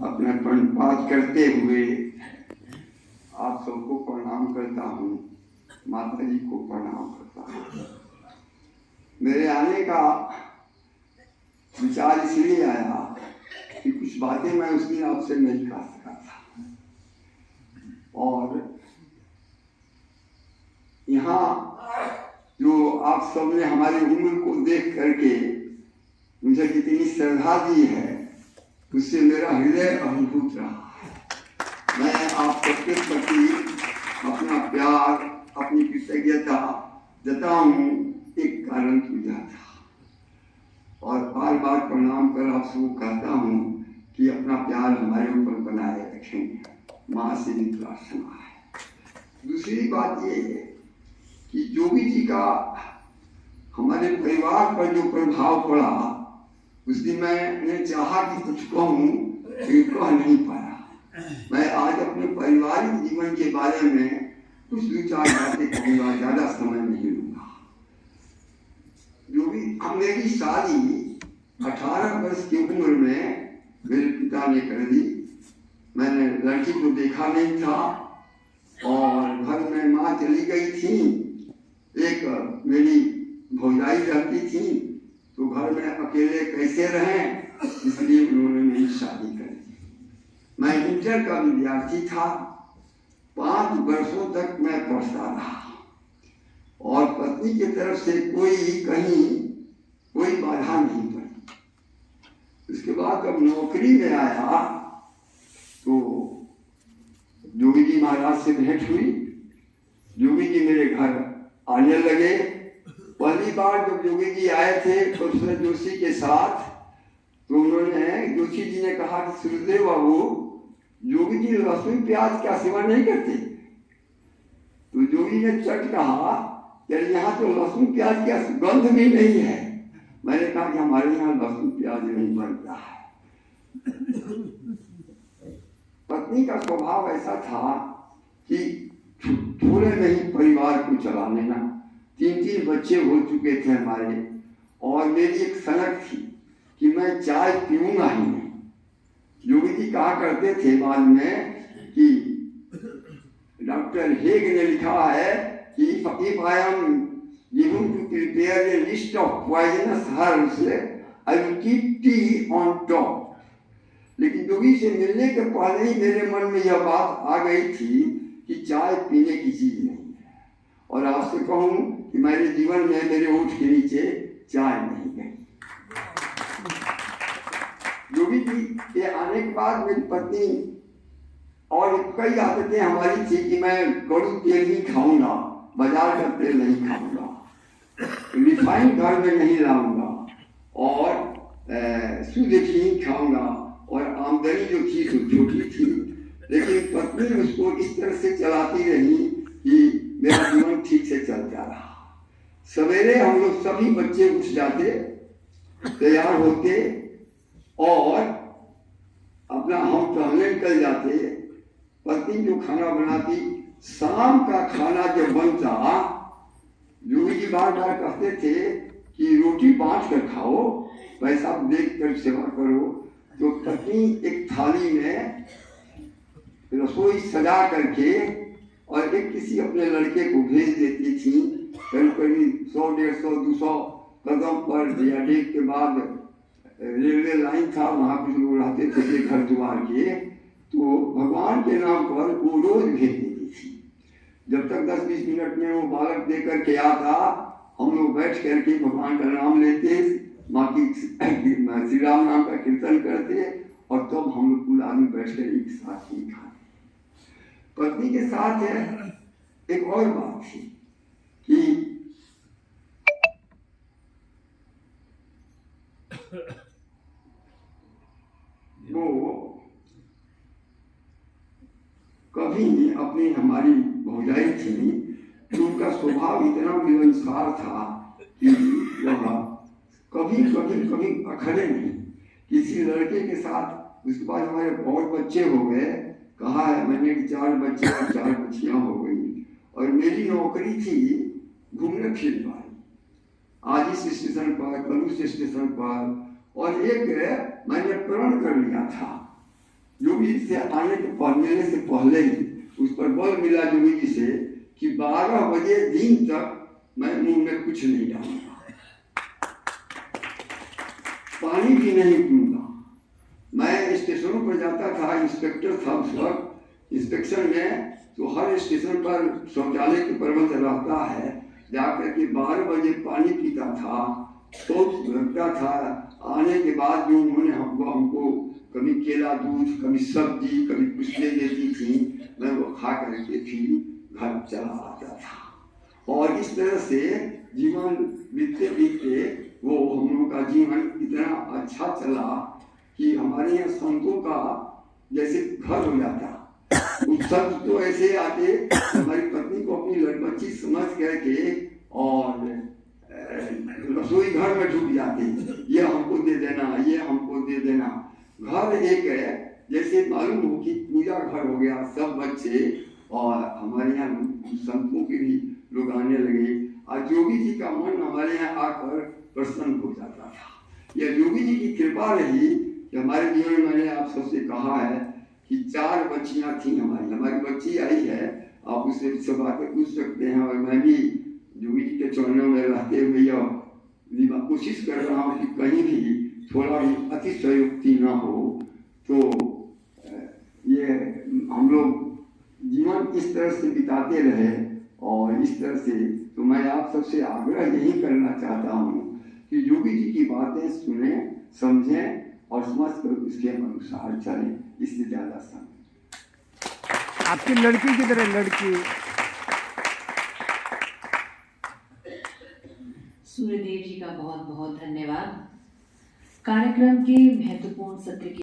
अपना प्रणपात करते हुए आप सबको प्रणाम करता हूँ। माता जी को प्रणाम करता हूँ। मेरे आने का विचार इसलिए आया कि कुछ बातें मैं उस दिन आपसे नहीं कह सका था, और यहाँ जो आप सबने हमारी उम्र को देख करके मुझे कितनी श्रद्धा दी है, उससे मेरा हृदय अभिभूत रहा है। मैं आप सबके प्रति अपना प्यार, अपनी कृतज्ञता जताऊं, एक कारण पूजा था, और बार बार प्रणाम कर आप सबको कहता हूँ कि अपना प्यार हमारे ऊपर बनाए रखें। माँ से भी प्रार्थना है। दूसरी बात ये है कि जोगी जी का हमारे परिवार पर जो प्रभाव पड़ा, उस दिन मैंने चाहा कि कुछ कहूँ, लेकिन कह नहीं पाया। मैं आज अपने पारिवारिक जीवन के बारे में कुछ दो चार बातें कहूँगा, ज़्यादा समय नहीं लूँगा। जो भी मेरी शादी 18 वर्ष की उम्र में मेरे पिता ने कर दी। मैंने लड़की को देखा नहीं था, और घर में माँ चली गई थी, एक मेरी भौजाई रहती थी, तो घर में अकेले कैसे रहें, इसलिए उन्होंने मेरी शादी कर दी। मैं इंटर का विद्यार्थी था। 5 वर्षों तक मैं पढ़ता रहा, और पत्नी की तरफ से कोई बाधा नहीं पड़ी। उसके बाद जब नौकरी में आया तो जोगी जी महाराज से भेंट हुई। जोगी जी मेरे घर आने लगे। पहली बार जब जोगी जी आए थे प्रोफेसर जोशी के साथ, तो उन्होंने, जोशी जी ने कहा कि सुरदेव बाबू, जोगी जी लहसुन प्याज का सेवन नहीं करते। तो जोगी ने चट कहा कि यहाँ तो लहसुन प्याज का गंध भी नहीं है। मैंने कहा कि हमारे यहाँ लहसुन प्याज नहीं बनता है। पत्नी का स्वभाव ऐसा था कि थोड़े में ही परिवार को चला लेना। 3 बच्चे हो चुके थे हमारे, और मेरी एक सनक थी कि मैं चाय पीऊंगा ही नहीं। योगी जी कहा करते थे बाद में कि डॉक्टर हेग ने लिखा है कि if I am given to prepare a list of poisonous herbs, I will keep tea on top. लेकिन जोगी से मिलने के पहले ही मेरे मन में यह बात आ गई थी कि चाय पीने की चीज नहीं है, और आपसे कहूं कि मेरे जीवन में मेरे ओठ के नीचे चाय नहीं गई। जोगी जी के आने के बाद मेरी पत्नी, और कई आदतें हमारी थी कि मैं कड़ू तेल ही खाऊंगा, बाजार का तेल नहीं खाऊंगा, रिफाइंड घर में नहीं लाऊंगा, और शुद्ध घी खाऊंगा, और आमदनी जो थी तो छोटी थी, लेकिन पत्नी उसको इस तरह से चलाती रही कि मेरा जीवन ठीक से चलता रहा। सवेरे हम लोग सभी बच्चे उठ जाते, तैयार होते, और अपना हम टहलने निकल जाते। पत्नी जो खाना बनाती, शाम का खाना जब बनता, जोगी जी बार बार कहते थे कि रोटी बांट कर खाओ, पैसा देख कर सेवा करो। तो पत्नी एक थाली में रसोई सजा करके, और एक किसी अपने लड़के को भेज देती थी। करीब 100, 150, 200 कदम पर या डेक के बाद रेलवे लाइन था, वहाँ कुछ लोग रहते थे घर द्वार के, तो भगवान के नाम पर वो रोज भेज देती थी। जब तक 10-20 मिनट में वो बालक दे करके आता, हम लोग बैठ करके भगवान का नाम लेते, माँ की श्री राम नाम का कीर्तन करते, और तब हम लोग पूरा आदमी बैठ कर एक साथ ही खाते। पत्नी के साथ एक और बात थी कि वो कभी अपनी, हमारी भौजाई थी, तो उनका स्वभाव इतना मिलनसार था कि वह कभी अखड़े नहीं किसी लड़के के साथ। उसके बाद हमारे बहुत बच्चे हो गए, कहा है मैंने कि 4 बच्चे और 4 बच्चियां हो गई, और मेरी नौकरी थी घूमने फिरने वाली, आज इस स्टेशन पर, कल उस स्टेशन पर, और एक मैंने प्रण कर लिया था योगी जी से आने के मिलने से पहले ही उस पर बल मिला योगी जी से कि 12 बजे दिन तक मैं मुंह में कुछ नहीं डालूंगा, पानी भी नहीं पीऊंगा। मैं स्टेशनों पर जाता था, इंस्पेक्टर था उस वक्त इंस्पेक्शन में, तो हर स्टेशन पर शौचालय के प्रबंध रहता है। जाकर के 12 बजे पानी पीता था, तो लगता था। आने के बाद भी उन्होंने हमको कभी केला दूध, कभी सब्जी, कभी कुछ ले देती थी, मैं वो खा करके फिर घर चला आता था। और इस तरह से जीवन बीतते बीतते वो हम लोगों का जीवन इतना अच्छा चला कि हमारे यहाँ संतों का जैसे घर हो जाता। संत तो ऐसे आते, हमारी पत्नी को अपनी लड़बच्ची समझ करके और रसोई घर में ढुक जाते, ये हमको दे देना, ये हमको दे देना। घर एक है जैसे मालूम हो कि पूजा घर हो गया, सब बच्चे और हमारे यहाँ संतों के भी लोग आने लगे। और योगी जी का मन हमारे यहाँ आकर प्रसन्न हो जाता था। यह योगी जी की कृपा रही कि हमारे जीवन में, मैंने आप सबसे कहा है कि 4 बच्चियां थी हमारी बच्ची आई है, आप उससे सब बातें पूछ सकते हैं। और मैं भी योगी जी के चरणों में रहते हुए यह कोशिश कर रहा हूँ कि कहीं भी थोड़ा भी अतिशयोक्ति ना हो। तो ये हम लोग जीवन इस तरह से बिताते रहे और इस तरह से। तो मैं आप सबसे आग्रह यही करना चाहता हूँ कि योगी जी की बातें सुने, समझें और समझ कर उसके अनुसार चलें। इससे ज्यादा समय। आपकी लड़की किधर है? लड़की सूर्यदेव जी का बहुत बहुत धन्यवाद। कार्यक्रम के महत्वपूर्ण सत्य